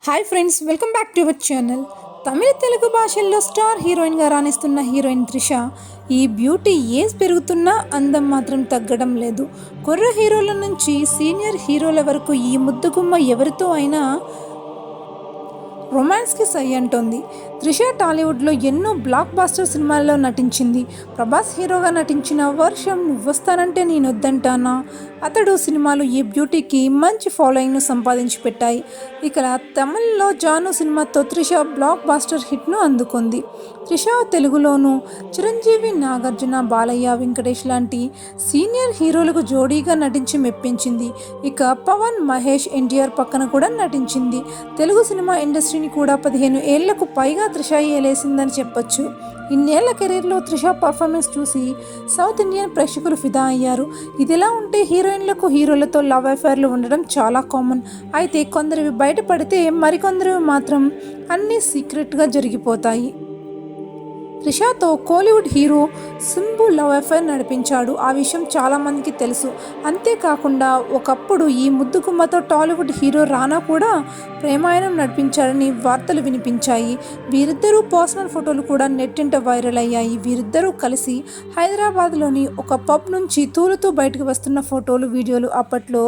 Hi friends, welcome back to our channel. తమిళ తెలుగు భాషల్లో star హీరోయిన్గా రాణిస్తున్న హీరోయిన్ త్రిష ఈ బ్యూటీ ఏజ్ పెరుగుతున్నా అందం మాత్రం తగ్గడం లేదు. కుర్ర హీరోల నుంచి సీనియర్ హీరోల వరకు ఈ ముద్దుగుమ్మ ఎవరితో అయినా రొమాన్స్కి సై అంటోంది. త్రిష టాలీవుడ్లో ఎన్నో బ్లాక్ బాస్టర్ సినిమాల్లో నటించింది. ప్రభాస్ హీరోగా నటించిన వర్షం, నువ్వొస్తానంటే నేనొద్దంటానా, అతడు సినిమాలు ఈ బ్యూటీకి మంచి ఫాలోయింగ్ను సంపాదించి పెట్టాయి. ఇక తమిళ్లో జాను సినిమాతో త్రిష బ్లాక్ బాస్టర్ హిట్ను అందుకుంది. త్రిష తెలుగులోనూ చిరంజీవి, నాగార్జున, బాలయ్య, వెంకటేష్ లాంటి సీనియర్ హీరోలకు జోడీగా నటించి మెప్పించింది. ఇక పవన్, మహేష్, ఎన్టీఆర్ పక్కన కూడా నటించింది. తెలుగు సినిమా ఇండస్ట్రీని కూడా 15 ఏళ్లకు పైగా త్రిష ఏలేసిందని చెప్పొచ్చు. ఇన్నేళ్ల కెరీర్లో త్రిష పర్ఫార్మెన్స్ చూసి సౌత్ ఇండియన్ ప్రేక్షకులు ఫిదా అయ్యారు. ఇదిలా ఉంటే హీరోయిన్లకు హీరోలతో లవ్ అఫైర్లు ఉండడం చాలా కామన్. అయితే కొందరివి బయటపడితే మరికొందరివి మాత్రం అన్నీ సీక్రెట్గా జరిగిపోతాయి. త్రిషతో Kollywood hero Simbu love affair నడిపించాడు. ఆ విషయం చాలామందికి తెలుసు. అంతేకాకుండా ఒకప్పుడు ఈ ముద్దుగుమ్మతో టాలీవుడ్ హీరో రానా కూడా ప్రేమాయణం నడిపించాడని వార్తలు వినిపించాయి. వీరిద్దరూ పర్సనల్ ఫోటోలు కూడా నెట్టింట వైరల్ అయ్యాయి. వీరిద్దరూ కలిసి హైదరాబాద్లోని ఒక పబ్ నుంచి తూలుతూ బయటకు వస్తున్న ఫోటోలు, వీడియోలు అప్పట్లో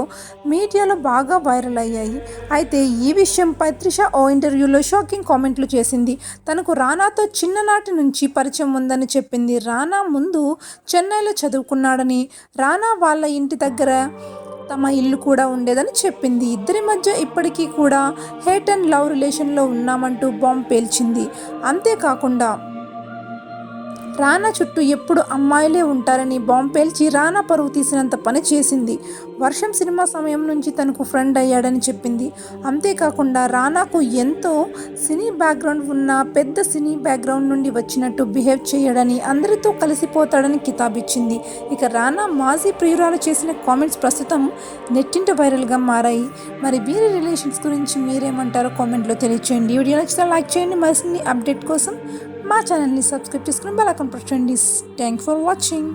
మీడియాలో బాగా వైరల్ అయ్యాయి. అయితే ఈ విషయంపై త్రిష ఓ ఇంటర్వ్యూలో షాకింగ్ కామెంట్లు చేసింది. తనకు రానాతో చిన్ననాటి నుంచి పరిచయం ఉందని చెప్పింది. రానా ముందు చెన్నైలో చదువుకున్నాడని, రానా వాళ్ళ ఇంటి దగ్గర తమ ఇల్లు కూడా ఉండేదని చెప్పింది. ఇద్దరి మధ్య ఇప్పటికీ కూడా హేట్ అండ్ లవ్ రిలేషన్లో ఉన్నామంటూ బాంబ్ పేల్చింది. అంతేకాకుండా రానా చుట్టూ ఎప్పుడు అమ్మాయిలే ఉంటారని బాంబ్ పేల్చి రానా పరువు తీసినంత పని చేసింది. వర్షం సినిమా సమయం నుంచి తనకు ఫ్రెండ్ అయ్యాడని చెప్పింది. అంతేకాకుండా రానాకు ఎంతో సినీ బ్యాక్గ్రౌండ్ ఉన్న, పెద్ద సినీ బ్యాక్గ్రౌండ్ నుండి వచ్చినట్టు బిహేవ్ చేయడని, అందరితో కలిసిపోతాడని కితాబిచ్చింది. ఇక రానా మాజీ ప్రియురాలు చేసిన కామెంట్స్ ప్రస్తుతం నెట్టింట వైరల్గా మారాయి. మరి వీరి రిలేషన్స్ గురించి మీరేమంటారో కామెంట్లో తెలియచేయండి. వీడియో నచ్చితే లైక్ చేయండి. మరిన్ని అప్డేట్ కోసం మా ఛానల్ని సబ్స్క్రైబ్ చేసుకుని బెల్ ఐకాన్ ప్రెస్ చేయండి. Thanks for watching.